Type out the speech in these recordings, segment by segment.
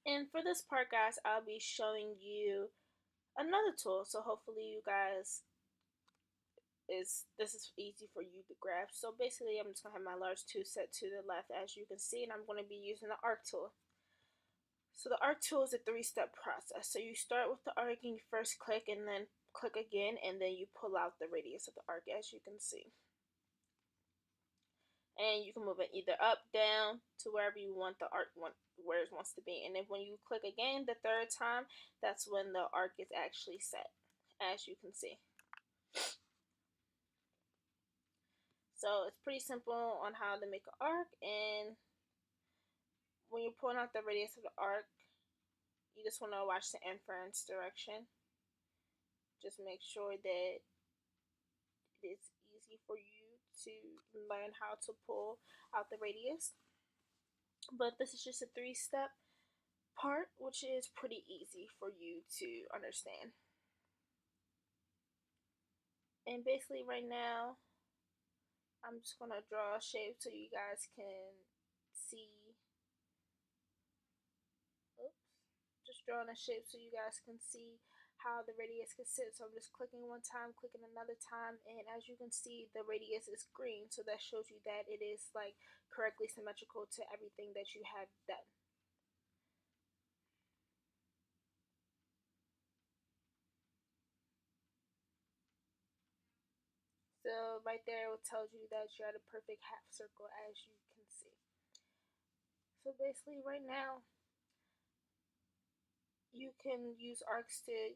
And for this part, guys, I'll be showing you another tool. So hopefully you guys this is easy for you to grasp. So basically I'm just gonna have my large 2 set to the left as you can see, and I'm gonna be using the arc tool. So the arc tool is a 3-step process. So you start with the arc and you first click and then click again, and then you pull out the radius of the arc as you can see. And you can move it either up, down, to wherever you want the arc where it wants to be. And then when you click again the third time, that's when the arc is actually set, as you can see. So it's pretty simple on how to make an arc, and when you're pulling out the radius of the arc, you just want to watch the inference direction. Just make sure that it's easy for you to learn how to pull out the radius. But this is just a 3-step part, which is pretty easy for you to understand. And basically right now, I'm just going to draw a shape so you guys can see. Oops. Just drawing a shape so you guys can see how the radius can sit. So I'm just clicking one time, clicking another time, and as you can see, the radius is green. So that shows you that it is like correctly symmetrical to everything that you have done. So right there it tells you that you're at a perfect half circle, as you can see. So basically right now you can use arcs to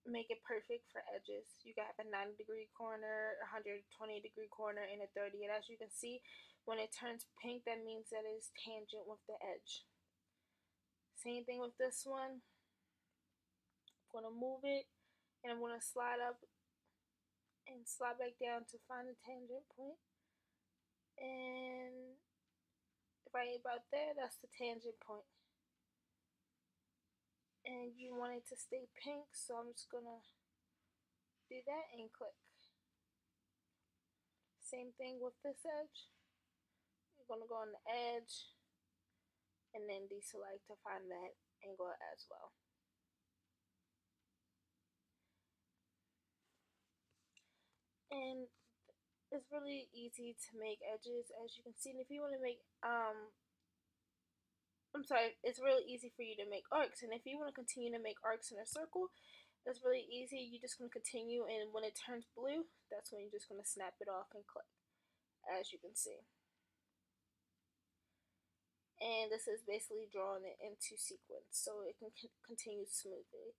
make it perfect for edges. You got a 90-degree corner, 120-degree corner, and a 30. And as you can see, when it turns pink, that means that it is tangent with the edge. Same thing with this one. I'm going to move it, and I'm going to slide up and slide back down to find the tangent point. And right about there, that's the tangent point. And you want it to stay pink, so I'm just going to do that and click. Same thing with this edge. You're going to go on the edge and then deselect to find that angle as well. And it's really easy to make edges, as you can see. And if you want to make it's really easy for you to make arcs. And if you want to continue to make arcs in a circle, it's really easy. You're just going to continue, and when it turns blue, that's when you're just going to snap it off and click, as you can see. And this is basically drawing it into sequence so it can continue smoothly.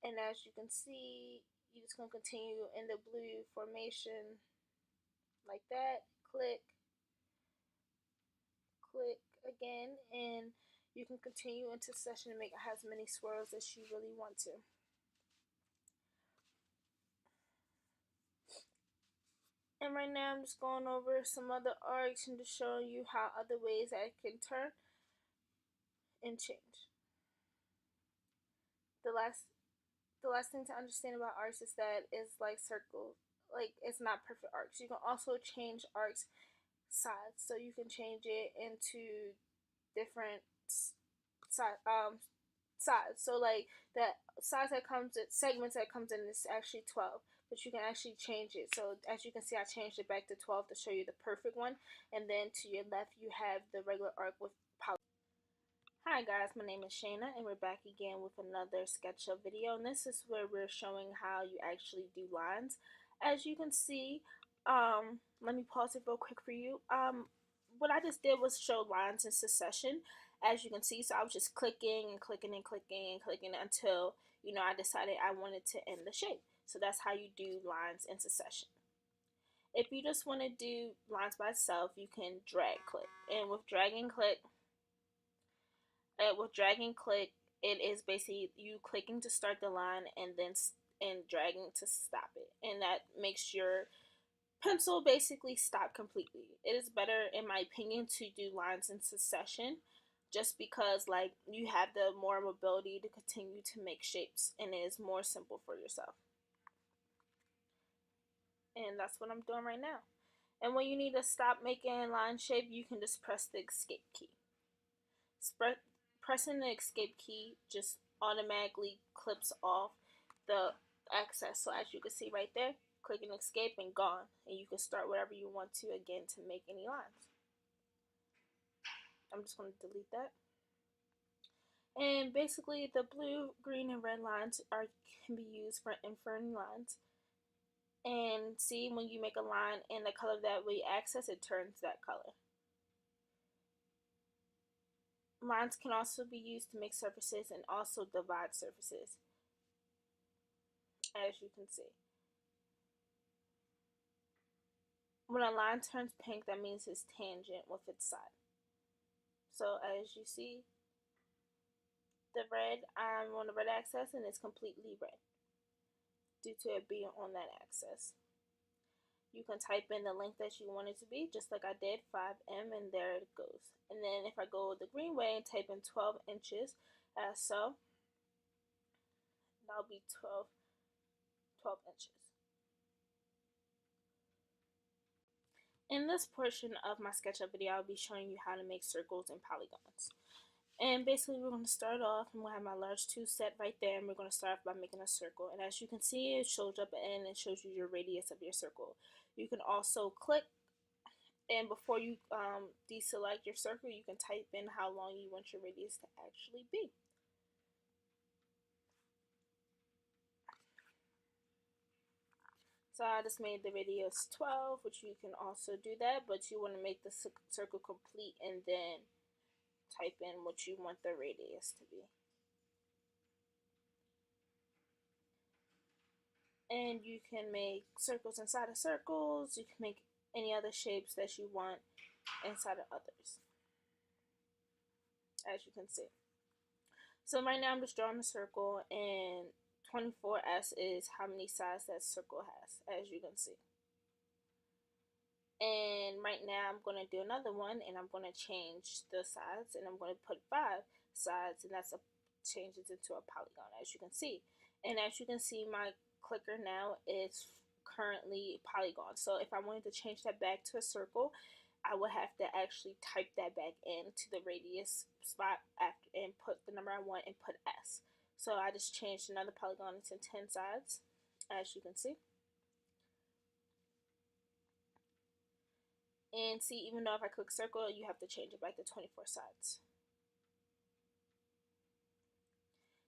And as you can see, you're just going to continue in the blue formation like that. Click, click again, and you can continue into session and make it as many swirls as you really want to. And right now I'm just going over some other arcs and just showing you how other ways that it can turn and change. The last thing to understand about arcs is that it's like circles. Like, it's not perfect arcs. You can also change arcs sides, so you can change it into different sides. So like that size that comes in segments that comes in is actually 12, but you can actually change it. So as you can see, I changed it back to 12 to show you the perfect one, and then to your left you have the regular arc with poly. Hi guys, my name is Shayna, and we're back again with another SketchUp video, and this is where we're showing how you actually do lines. As you can see, let me pause it real quick for you. What I just did was show lines in succession, as you can see. So I was just clicking and clicking and clicking and clicking until, I decided I wanted to end the shape. So that's how you do lines in succession. If you just want to do lines by itself, you can drag click, and with drag and click, it is basically you clicking to start the line and then dragging to stop it, and that makes your pencil basically stop completely. It is better, in my opinion, to do lines in succession, just because like you have the more mobility to continue to make shapes, and it is more simple for yourself. And that's what I'm doing right now. And when you need to stop making line shape, you can just press the escape key. pressing the escape key just automatically clips off the access. So as you can see right there, clicking escape and gone, and you can start whatever you want to again to make any lines. I'm just going to delete that. And basically the blue, green, and red lines can be used for inferring lines. And see, when you make a line in the color that we access, it turns that color. Lines can also be used to make surfaces and also divide surfaces, as you can see. When a line turns pink, that means it's tangent with its side. So as you see, the red, I'm on the red axis and it's completely red due to it being on that axis. You can type in the length that you want it to be, just like I did, 5M, and there it goes. And then if I go the green way and type in 12 inches, as so, that'll be 12 inches. In this portion of my SketchUp video, I'll be showing you how to make circles and polygons. And basically we're going to start off, and we'll have my large 2 set right there, and we're going to start off by making a circle. And as you can see, it shows up and it shows you your radius of your circle. You can also click, and before you deselect your circle, you can type in how long you want your radius to actually be. So I just made the radius 12, which you can also do that, but you want to make the circle complete and then type in what you want the radius to be. And you can make circles inside of circles. You can make any other shapes that you want inside of others, as you can see. So right now I'm just drawing a circle, and 24S is how many sides that circle has, as you can see. And right now I'm going to do another one, and I'm going to change the sides, and I'm going to put 5 sides, and that's changes into a polygon, as you can see. And as you can see, my clicker now is currently polygon. So if I wanted to change that back to a circle, I would have to actually type that back into the radius spot after and put the number I want and put S. So I just changed another polygon into 10 sides, as you can see. And see, even though if I click circle, you have to change it back to 24 sides.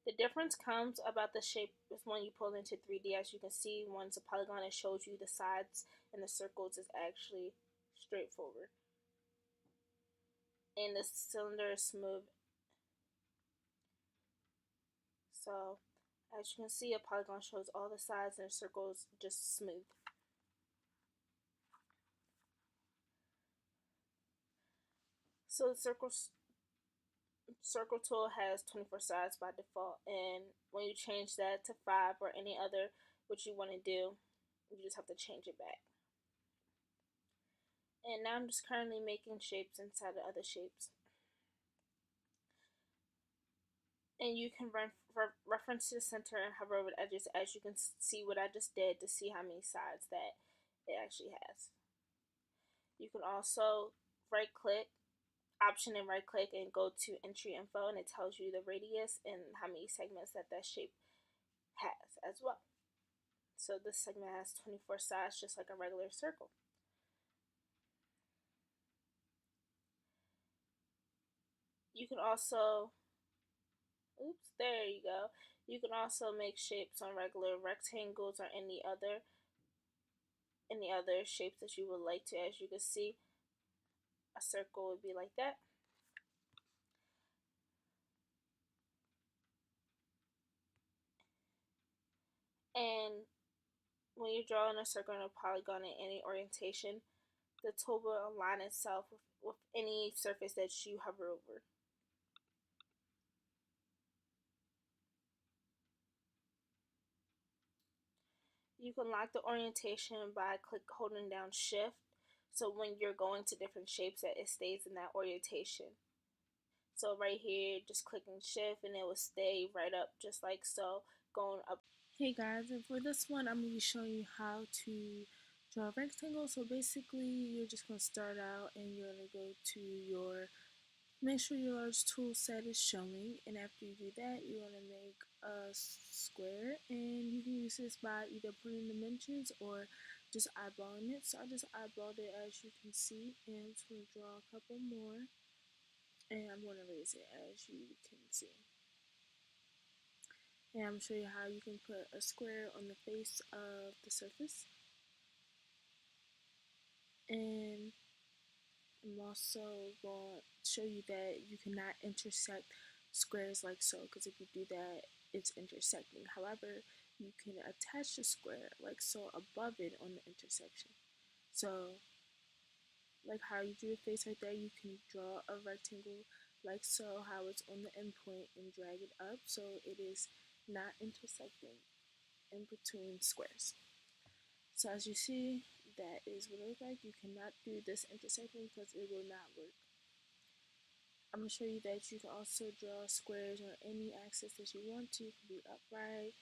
The difference comes about the shape when you pull into 3D. As you can see, once a polygon, it shows you the sides, and the circles is actually straightforward. And the cylinder is smooth. So, as you can see, a polygon shows all the sides, and a circle is just smooth. So the circle tool has 24 sides by default, and when you change that to 5 or any other what you want to do, you just have to change it back. And now I'm just currently making shapes inside of other shapes. And you can reference to the center and hover over the edges, as you can see what I just did, to see how many sides that it actually has. You can also right click, option and right click, and go to entry info, and it tells you the radius and how many segments that shape has as well. So this segment has 24 sides, just like a regular circle. You can also, oops, there you go. You can also make shapes on regular rectangles or any other shapes that you would like to. As you can see, a circle would be like that. And when you're drawing a circle and a polygon in any orientation, the tool will align itself with any surface that you hover over. You can lock the orientation by holding down shift, so when you're going to different shapes that it stays in that orientation. So right here, just clicking shift and it will stay right up just like so, going up. Hey guys, and for this one I'm going to be showing you how to draw a rectangle. So basically you're just going to start out and you're going to go to your Make sure your large tool set is showing, and after you do that, you want to make a square, and you can use this by either putting dimensions or just eyeballing it. So I just eyeballed it, as you can see, and I'm just going to draw a couple more, and I'm going to raise it, as you can see. And I'm going to show you how you can put a square on the face of the surface. And I'm also going to show you that you cannot intersect squares like so, because if you do that, it's intersecting. However, you can attach the square like so above it on the intersection. So, like how you drew your face right there, you can draw a rectangle like so, how it's on the endpoint, and drag it up so it is not intersecting in between squares. So as you see, that is what it looks like. You cannot do this intersecting because it will not work. I'm going to show you that you can also draw squares on any axis that you want to. It can be upright,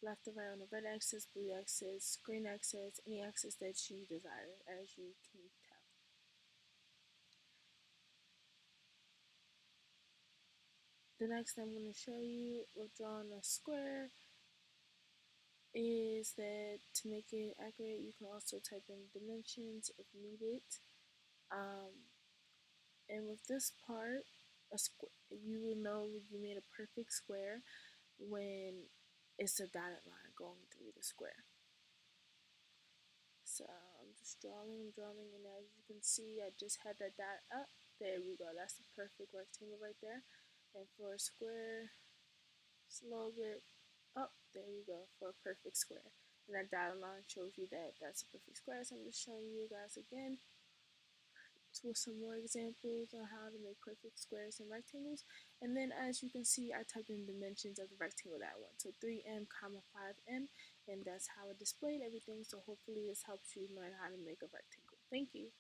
left to right on the red axis, blue axis, green axis, any axis that you desire, as you can tell. The next thing I'm going to show you with drawing a square is that to make it accurate, you can also type in dimensions if needed. And with this part, you will know you made a perfect square when it's a dotted line going through the square. So I'm just drawing, and as you can see, I just had that dot up. There we go. That's the perfect rectangle right there. And for a square, just a little bit up. There you go, for a perfect square. And that dotted line shows you that that's a perfect square. So I'm just showing you guys again with some more examples on how to make perfect squares and rectangles. And then as you can see, I typed in dimensions of the rectangle that I want. So 3m, 5m, and that's how I displayed everything. So hopefully this helps you learn how to make a rectangle. Thank you.